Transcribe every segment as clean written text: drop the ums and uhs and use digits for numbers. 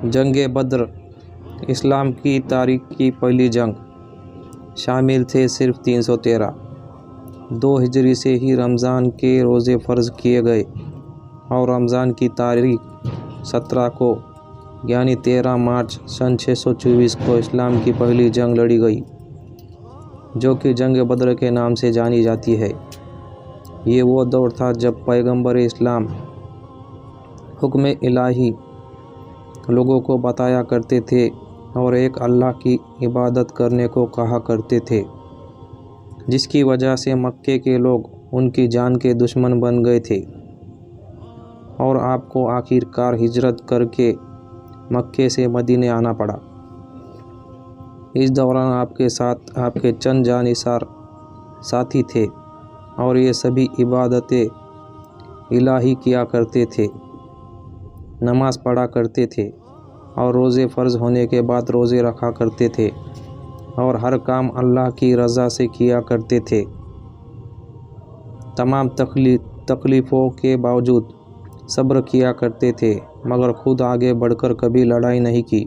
जंग बद्र इस्लाम की तारीख की पहली जंग। शामिल थे सिर्फ 313। 2 हिजरी से ही रमज़ान के रोज़े फ़र्ज़ किए गए और रमज़ान की तारीख 17 को यानी 13 मार्च सन 624 को इस्लाम की पहली जंग लड़ी गई, जो कि जंग बद्र के नाम से जानी जाती है। ये वो दौर था जब पैगंबर इस्लाम हुक्म इलाही लोगों को बताया करते थे और एक अल्लाह की इबादत करने को कहा करते थे, जिसकी वजह से मक्के के लोग उनकी जान के दुश्मन बन गए थे और आपको आखिरकार हिजरत करके मक्के से मदीने आना पड़ा। इस दौरान आपके साथ आपके चंद जानिसार साथी थे और ये सभी इबादतें इलाही किया करते थे, नमाज पढ़ा करते थे और रोज़े फ़र्ज़ होने के बाद रोज़े रखा करते थे और हर काम अल्लाह की रज़ा से किया करते थे। तमाम तकलीफ़ों के बावजूद सब्र किया करते थे, मगर खुद आगे बढ़कर कभी लड़ाई नहीं की।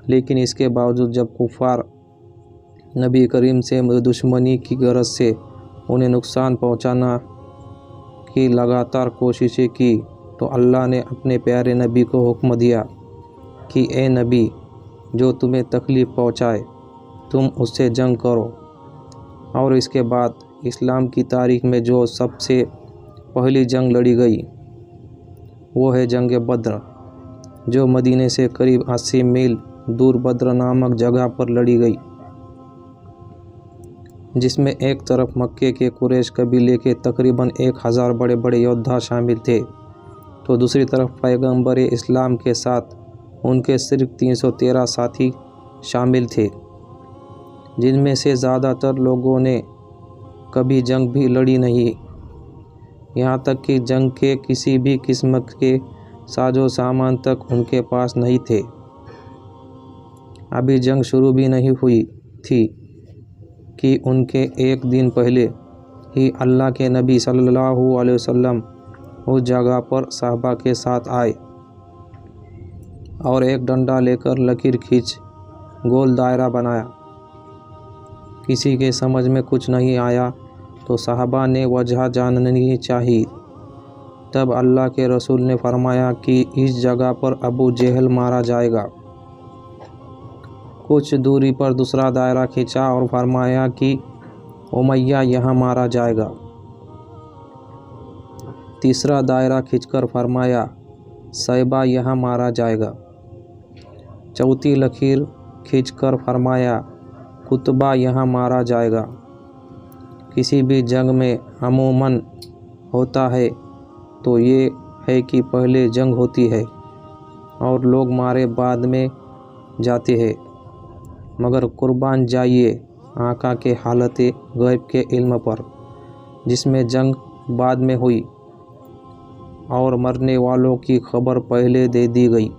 लेकिन इसके बावजूद जब कुफ़ार नबी करीम से दुश्मनी की गरज से उन्हें नुकसान पहुंचाना की लगातार कोशिशें की, तो अल्लाह ने अपने प्यारे नबी को हुक्म दिया कि ए नबी, जो तुम्हें तकलीफ़ पहुंचाए तुम उससे जंग करो। और इसके बाद इस्लाम की तारीख़ में जो सबसे पहली जंग लड़ी गई वो है जंग बद्र, जो मदीने से करीब 80 मील दूर बद्र नामक जगह पर लड़ी गई, जिसमें एक तरफ मक्के के कुरैश कबीले के तकरीबन 1000 बड़े बड़े योद्धा शामिल थे, तो दूसरी तरफ पैगंबर इस्लाम के साथ उनके सिर्फ 313 साथी शामिल थे, जिनमें से ज़्यादातर लोगों ने कभी जंग भी लड़ी नहीं। यहाँ तक कि जंग के किसी भी किस्म के साजो सामान तक उनके पास नहीं थे। अभी जंग शुरू भी नहीं हुई थी कि उनके एक दिन पहले ही अल्लाह के नबी सल्लल्लाहु अलैहि वसल्लम उस जगह पर साहबा के साथ आए और एक डंडा लेकर लकीर खींच गोल दायरा बनाया। किसी के समझ में कुछ नहीं आया तो साहबा ने वजह जाननी चाहिए। तब अल्लाह के रसूल ने फरमाया कि इस जगह पर अबू जहल मारा जाएगा। कुछ दूरी पर दूसरा दायरा खींचा और फरमाया कि उमैया यहाँ मारा जाएगा। तीसरा दायरा खींचकर फरमाया सैबा यहाँ मारा जाएगा। चौथी लकीर खींचकर फरमाया कुतबा यहाँ मारा जाएगा। किसी भी जंग में अमूमन होता है तो ये है कि पहले जंग होती है और लोग मारे बाद में जाते हैं, मगर कुर्बान जाइए आका के हालत गैब के इल्म पर, जिसमें जंग बाद में हुई और मरने वालों की खबर पहले दे दी गई।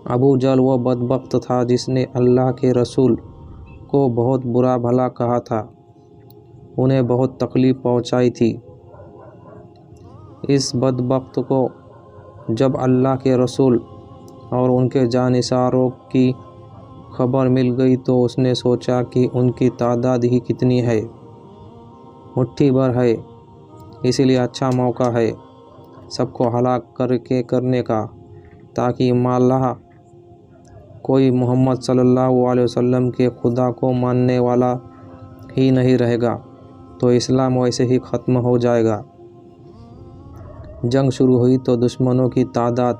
अबू जहल वो बदबख्त था जिसने अल्लाह के रसूल को बहुत बुरा भला कहा था, उन्हें बहुत तकलीफ़ पहुंचाई थी। इस बदबख्त को जब अल्लाह के रसूल और उनके जानिसारों की खबर मिल गई तो उसने सोचा कि उनकी तादाद ही कितनी है, मुट्ठी भर है, इसीलिए अच्छा मौका है सबको हलाक करने का, ताकि माला कोई मोहम्मद सल्लल्लाहु अलैहि वसल्लम के खुदा को मानने वाला ही नहीं रहेगा, तो इस्लाम वैसे ही ख़त्म हो जाएगा। जंग शुरू हुई तो दुश्मनों की तादाद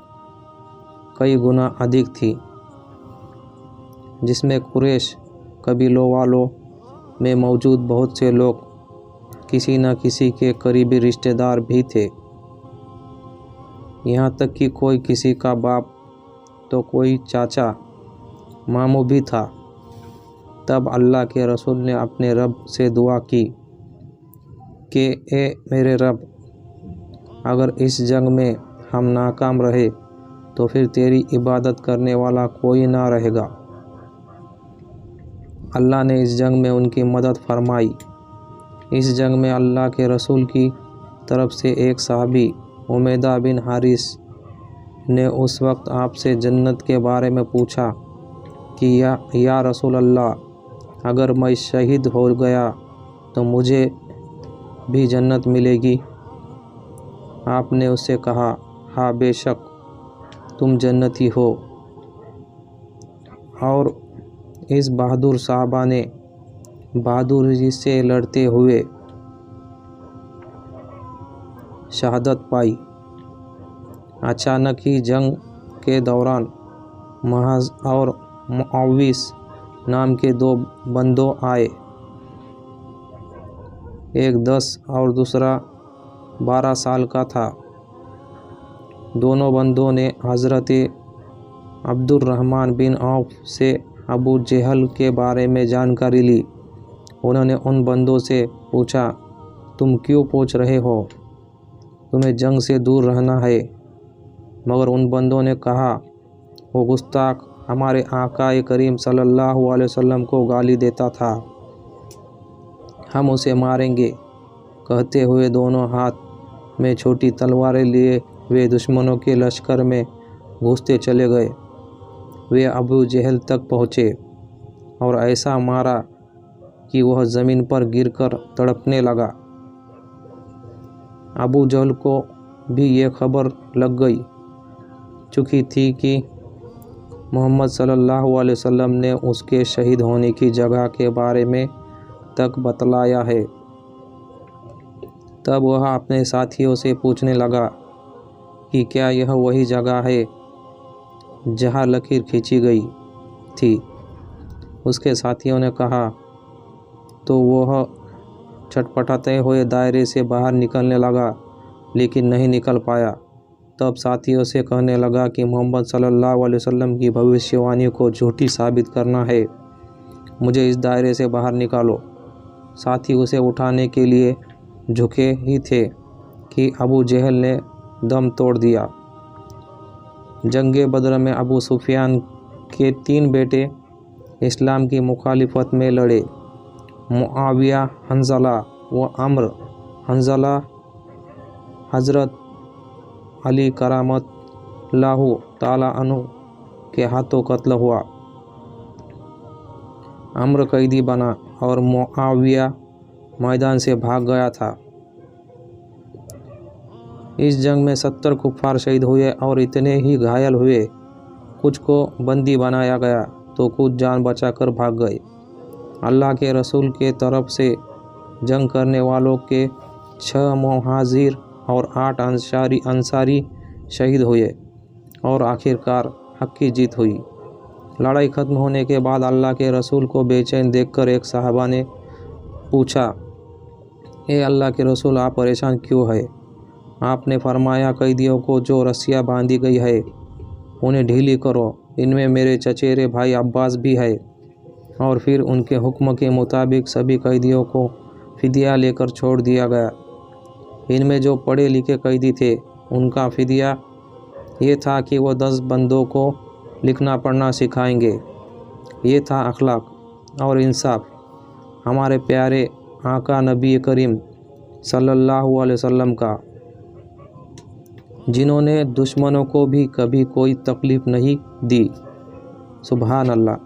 कई गुना अधिक थी, जिसमें कुरैश कबीलों वालों में मौजूद बहुत से लोग किसी न किसी के करीबी रिश्तेदार भी थे। यहाँ तक कि कोई किसी का बाप तो कोई चाचा मामू भी था। तब अल्लाह के रसूल ने अपने रब से दुआ की कि ए मेरे रब, अगर इस जंग में हम नाकाम रहे तो फिर तेरी इबादत करने वाला कोई ना रहेगा। अल्लाह ने इस जंग में उनकी मदद फरमाई। इस जंग में अल्लाह के रसूल की तरफ से एक सहाबी उमैदा बिन हारिस نے اس وقت آپ سے جنت کے بارے میں پوچھا کہ یا رسول اللہ، اگر میں شہید ہو گیا تو مجھے بھی جنت ملے گی؟ آپ نے اس سے کہا، ہاں بے شک تم جنتی ہو۔ اور اس بہادر صحابہ نے بہادری سے لڑتے ہوئے شہادت پائی۔ اچانک ہی جنگ کے دوران محاذ اور معاویس نام کے 2 بندوں آئے، ایک 10 اور دوسرا 12 سال کا تھا۔ دونوں بندوں نے حضرت عبد الرحمن بن عوف سے ابو جہل کے بارے میں جانکاری لی۔ انہوں نے ان بندوں سے پوچھا، تم کیوں پوچھ رہے ہو؟ تمہیں جنگ سے دور رہنا ہے۔ مگر ان بندوں نے کہا، وہ گستاخ ہمارے آقا کریم صلی اللہ علیہ وسلم کو گالی دیتا تھا، ہم اسے ماریں گے۔ کہتے ہوئے دونوں ہاتھ میں چھوٹی تلواریں لیے وہ دشمنوں کے لشکر میں گھستے چلے گئے۔ وہ ابو جہل تک پہنچے اور ایسا مارا کہ وہ زمین پر گر کر تڑپنے لگا۔ ابو جہل کو بھی یہ خبر لگ گئی چکی تھی کہ محمد صلی اللہ علیہ وسلم نے اس کے شہید ہونے کی جگہ کے بارے میں تک بتلایا ہے۔ تب وہ اپنے ساتھیوں سے پوچھنے لگا کہ کیا یہ وہی جگہ ہے جہاں لکیر کھینچی گئی تھی؟ اس کے ساتھیوں نے کہا تو وہ چھٹپٹاتے ہوئے دائرے سے باہر نکلنے لگا، لیکن نہیں نکل پایا۔ تب ساتھیوں سے کہنے لگا کہ محمد صلی اللہ علیہ وسلم کی بھوشیوانی کو جھوٹی ثابت کرنا ہے، مجھے اس دائرے سے باہر نکالو۔ ساتھی اسے اٹھانے کے لیے جھکے ہی تھے کہ ابو جہل نے دم توڑ دیا۔ جنگ بدر میں ابو سفیان کے 3 بیٹے اسلام کی مخالفت میں لڑے، معاویہ، حنظلہ و عمرو۔ حنظلہ حضرت علی کرامت اللہ تعالیٰ عنہ کے ہاتھوں قتل ہوا، عمرو قیدی بنا اور معاویہ میدان سے بھاگ گیا تھا۔ اس جنگ میں 70 کفار شہید ہوئے اور اتنے ہی گھائل ہوئے، کچھ کو بندی بنایا گیا تو کچھ جان بچا کر بھاگ گئے۔ اللہ کے رسول کے طرف سے جنگ کرنے والوں کے 6 مہاجر اور 8 انصاری شہید ہوئے اور آخرکار حق کی جیت ہوئی۔ لڑائی ختم ہونے کے بعد اللہ کے رسول کو بے چین دیکھ کر ایک صحابہ نے پوچھا، اے اللہ کے رسول، آپ پریشان کیوں ہے؟ آپ نے فرمایا، قیدیوں کو جو رسیاں باندھی گئی ہے انہیں ڈھیلی کرو، ان میں میرے چچیرے بھائی عباس بھی ہے۔ اور پھر ان کے حکم کے مطابق سبھی قیدیوں کو فدیہ لے کر چھوڑ دیا گیا۔ ان میں جو پڑھے لکھے قیدی تھے ان کا فدیہ یہ تھا کہ وہ 10 بندوں کو لکھنا پڑھنا سکھائیں گے۔ یہ تھا اخلاق اور انصاف ہمارے پیارے آقا نبی کریم صلی اللہ علیہ وسلم کا، جنہوں نے دشمنوں کو بھی کبھی کوئی تکلیف نہیں دی۔ سبحان اللہ۔